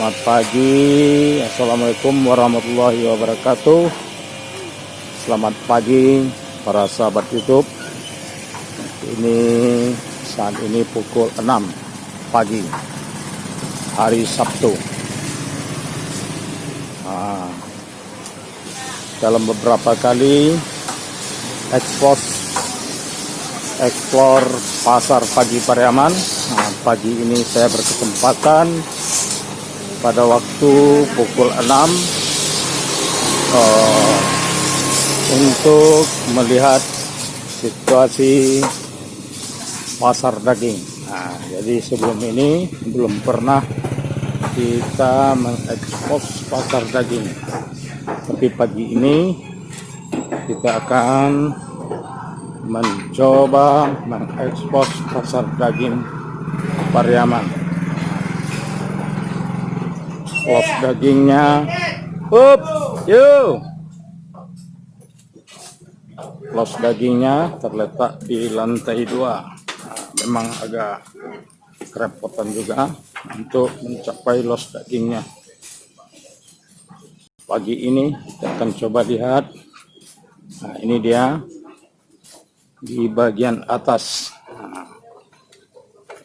Selamat pagi, Assalamualaikum warahmatullahi wabarakatuh. Selamat pagi para sahabat YouTube. Saat ini pukul 6 pagi, hari Sabtu. Dalam beberapa kali eksplor pasar pagi Pariaman, pagi ini saya berkesempatan pada waktu pukul 6 untuk melihat situasi pasar daging. Jadi sebelum ini belum pernah kita mengekspos pasar daging, tapi pagi ini kita akan mencoba mengekspos pasar daging Pariaman. Los dagingnya, los dagingnya terletak di lantai 2. Memang agak kerepotan juga untuk mencapai los dagingnya. Pagi ini kita akan coba lihat. Ini dia di bagian atas.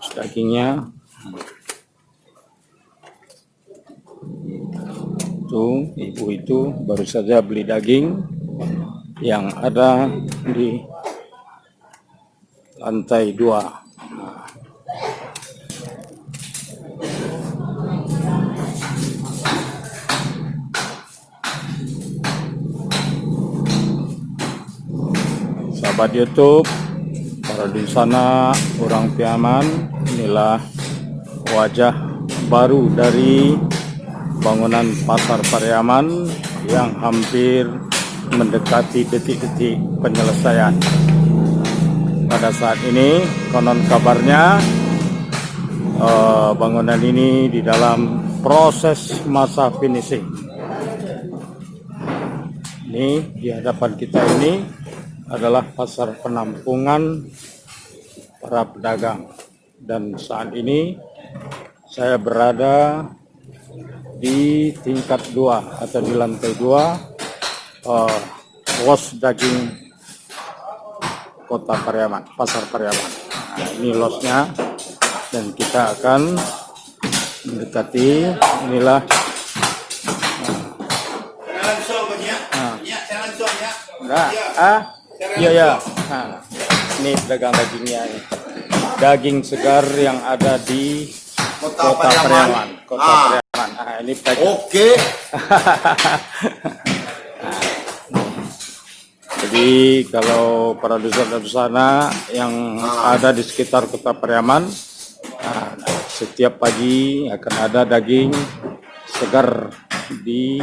Los dagingnya. Tuh, ibu itu baru saja beli daging yang ada di lantai 2. Sahabat YouTube, para di sana orang Piaman, inilah wajah baru dari bangunan pasar Pariaman yang hampir mendekati detik-detik penyelesaian. Pada saat ini konon kabarnya bangunan ini di dalam proses masa finishing. Ini di hadapan kita ini adalah pasar penampungan para pedagang, dan saat ini saya berada di tingkat 2 atau di lantai 2 los daging kota Pariaman, pasar Pariaman. Ini losnya, dan kita akan mendekati. Inilah ini pedagang dagingnya, daging segar yang ada di kota Pariaman. Ini oke. Jadi kalau para dusun di sana yang ada di sekitar kota Pariaman, setiap pagi akan ada daging segar di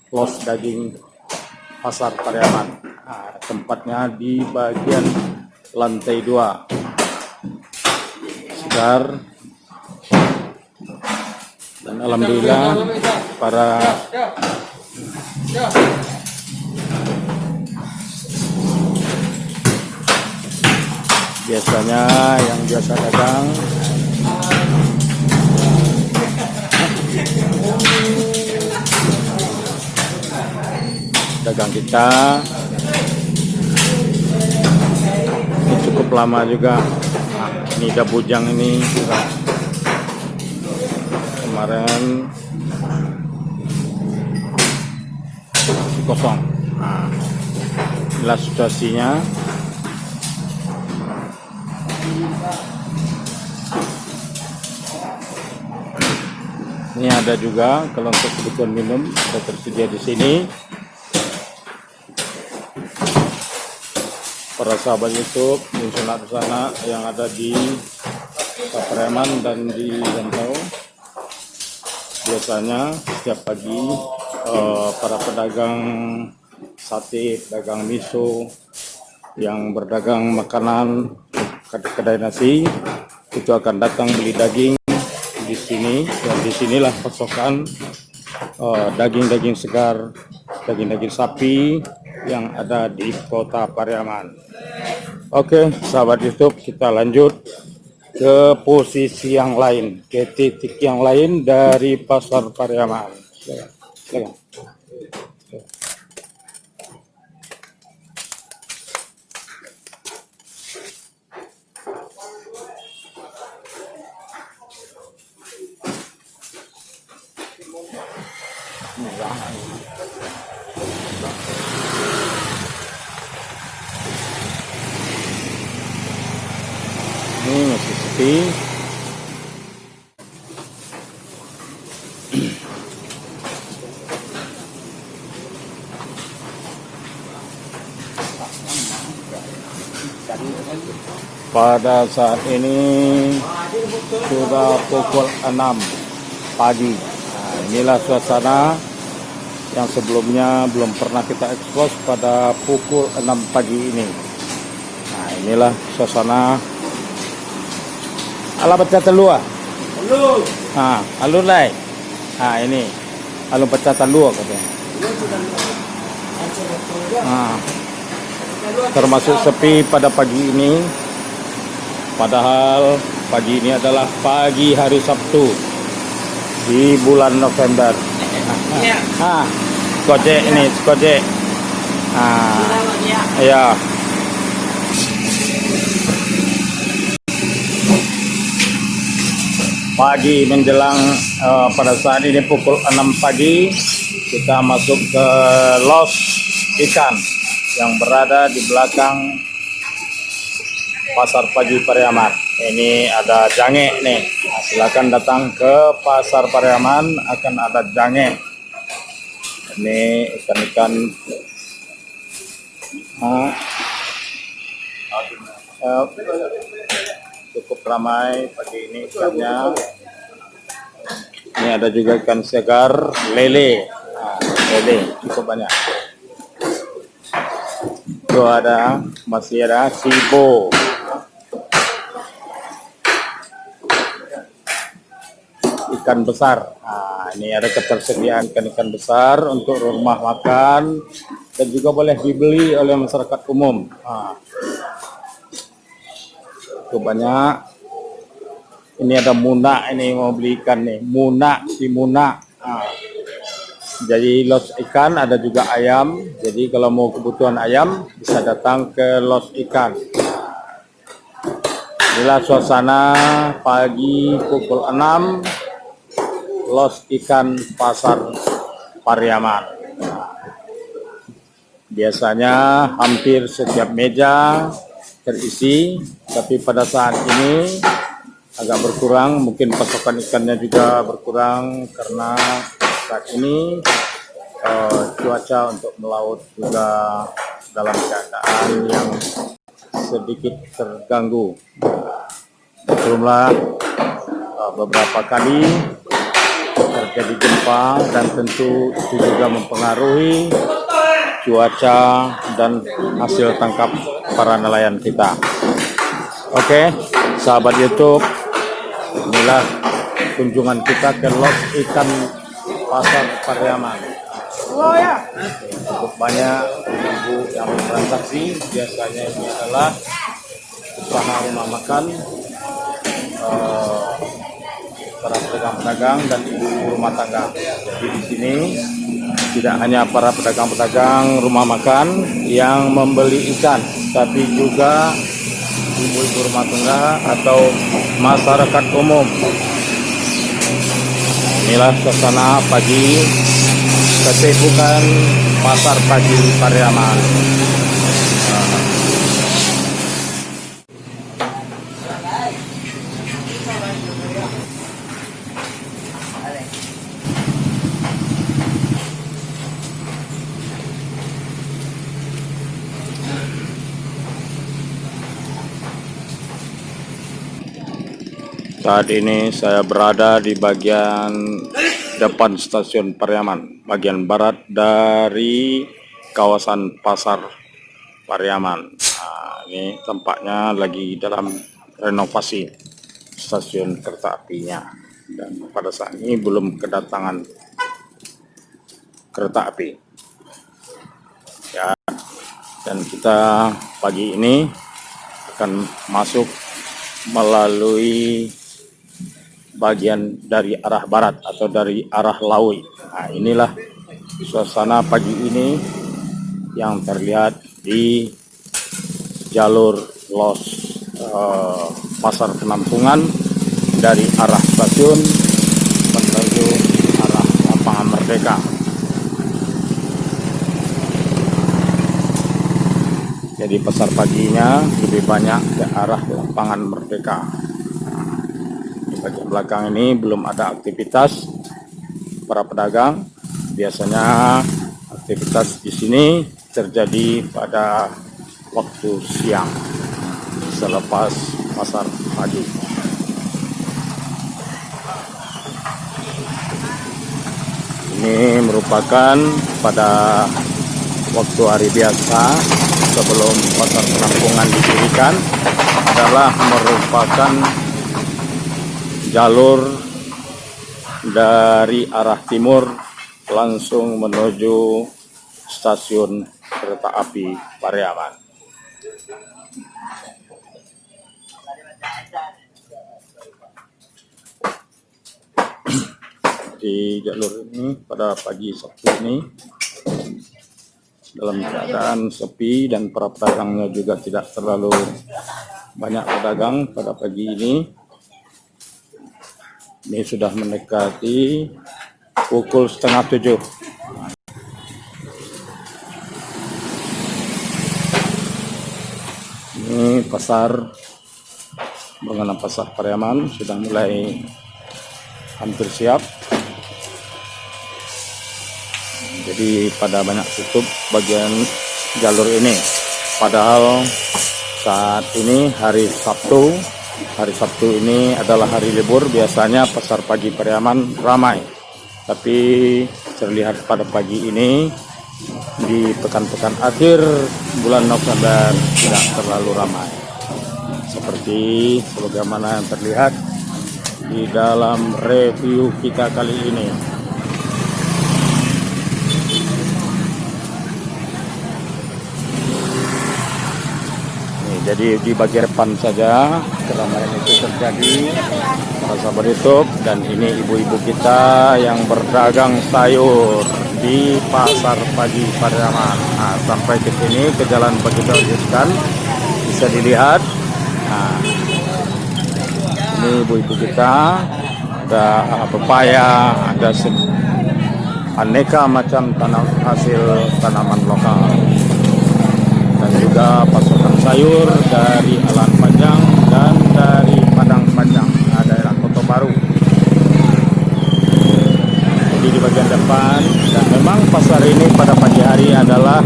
los daging pasar Pariaman. Tempatnya di bagian lantai 2. Segar. Dan alhamdulillah para biasanya yang biasa dagang kita ini cukup lama juga. Ini ada bujang ini juga. Kemarin kosong. Inilah situasinya. Ini ada juga kalau untuk kebutuhan minum sudah tersedia di sini. Para sahabat YouTube di sana yang ada di Pariaman dan di Rantau, biasanya setiap pagi para pedagang sate, pedagang miso, yang berdagang makanan, kedai nasi itu akan datang beli daging di sini, dan di sinilah pasokan daging-daging segar, daging-daging sapi yang ada di kota Pariaman. Oke, sahabat YouTube, kita lanjut ke posisi yang lain, ke titik yang lain dari Pasar Pariaman. Silakan. Ini masih sepi. Pada saat ini sudah pukul 6 pagi. Nah, inilah suasana yang sebelumnya belum pernah kita ekspos pada pukul 6 pagi ini. Nah, inilah suasana ala pecah telur. Nah, alur lai. Nah, ini alur pecah telur katanya. Nah, termasuk sepi pada pagi ini. Padahal pagi ini adalah pagi hari Sabtu di bulan November. Gojek ini, Gojek. Ya. Pagi menjelang pada saat ini pukul 6 pagi kita masuk ke los ikan yang berada di belakang Pasar Pagi Pariaman. Ini ada jange nih. Nah, silakan datang ke Pasar Pariaman, akan ada jange. Ini ikan-ikan cukup ramai pagi ini ikannya. Ini ada juga ikan segar, lele. Nah, lele cukup banyak. Itu masih ada sibo. Ikan besar. Nah, ini ada ketersediaan ikan besar untuk rumah makan dan juga boleh dibeli oleh masyarakat umum. Nah, itu banyak. Ini ada munak, ini mau beli ikan nih, munak si munak. Nah, jadi los ikan, ada juga ayam. Jadi kalau mau kebutuhan ayam bisa datang ke los ikan. Inilah suasana pagi pukul 6 los ikan Pasar Pariaman. Biasanya hampir setiap meja terisi, tapi pada saat ini agak berkurang. Mungkin pasokan ikannya juga berkurang karena saat ini cuaca untuk melaut juga dalam keadaan yang sedikit terganggu. Sebelumnya beberapa kali terjadi gempa dan tentu itu juga mempengaruhi cuaca dan hasil tangkap para nelayan kita. Oke, sahabat YouTube, inilah kunjungan kita ke los ikan Pasar Pariaman. Cukup banyak ibu yang bertransaksi. Biasanya ini adalah usaha rumah makan para pedagang-pedagang dan ibu rumah tangga. Jadi di sini tidak hanya para pedagang-pedagang rumah makan yang membeli ikan, tapi juga ibu-ibu rumah tangga atau masyarakat umum. Inilah suasana pagi kesibukan Pasar Pagi Pariaman. Saat ini saya berada di bagian depan stasiun Pariaman, bagian barat dari kawasan Pasar Pariaman. Nah, ini tampaknya lagi dalam renovasi stasiun kereta apinya, dan pada saat ini belum kedatangan kereta api. Ya, dan kita pagi ini akan masuk melalui bagian dari arah barat atau dari arah Lawi. Nah, inilah suasana pagi ini yang terlihat di jalur Los Pasar Penampungan dari arah stasiun menuju arah Lapangan Merdeka. Jadi pasar paginya lebih banyak ke arah Lapangan Merdeka. Di bagian belakang ini belum ada aktivitas para pedagang. Biasanya aktivitas di sini terjadi pada waktu siang selepas pasar pagi. Ini merupakan pada waktu hari biasa sebelum pasar penampungan didirikan, adalah merupakan jalur dari arah timur langsung menuju stasiun kereta api Pariaman. Di jalur ini pada pagi Sabtu ini dalam keadaan sepi dan para pedagangnya juga tidak terlalu banyak pedagang pada pagi ini. Ini sudah mendekati pukul 6:30. Ini pasar mengenai pasar Pariaman sudah mulai hampir siap. Jadi pada banyak tutup bagian jalur ini. Padahal saat ini hari Sabtu ini adalah hari libur. Biasanya pasar pagi Pariaman ramai. Tapi terlihat pada pagi ini di pekan-pekan akhir bulan November tidak terlalu ramai. Seperti sebagaimana yang terlihat di dalam review kita kali ini. Jadi di bagian depan saja keramaian itu terjadi, para sahabat YouTube, dan ini ibu-ibu kita yang berdagang sayur di pasar pagi Pariaman. Nah, sampai ke sini ke jalan begitu lanjutkan bisa dilihat. Nah, ini ibu-ibu kita, ada pepaya, ada aneka macam hasil tanaman lokal. Dan juga pasokan sayur dari Alan Panjang dan dari Padang Panjang, daerah Kota Baru. Jadi di bagian depan, dan memang pasar ini pada pagi hari adalah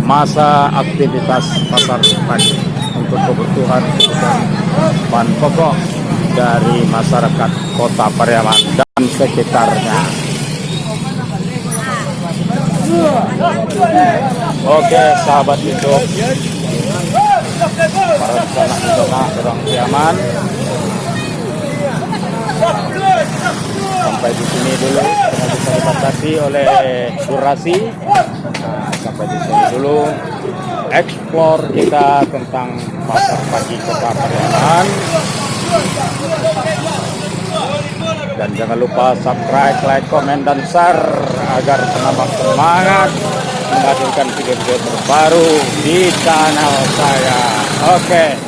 masa aktivitas pasar pagi untuk kebutuhan bahan pokok dari masyarakat Kota Pariaman dan sekitarnya. Oke, sahabat YouTube, para sanak-sanak orang Pariaman, sampai di sini dulu karena bisa dibatasi oleh durasi. Nah, sampai di sini dulu explore kita tentang pasar pagi Kota Pariaman. Dan jangan lupa subscribe, like, komen, dan share agar menambah semangat menghadirkan video-video terbaru di channel saya. Oke.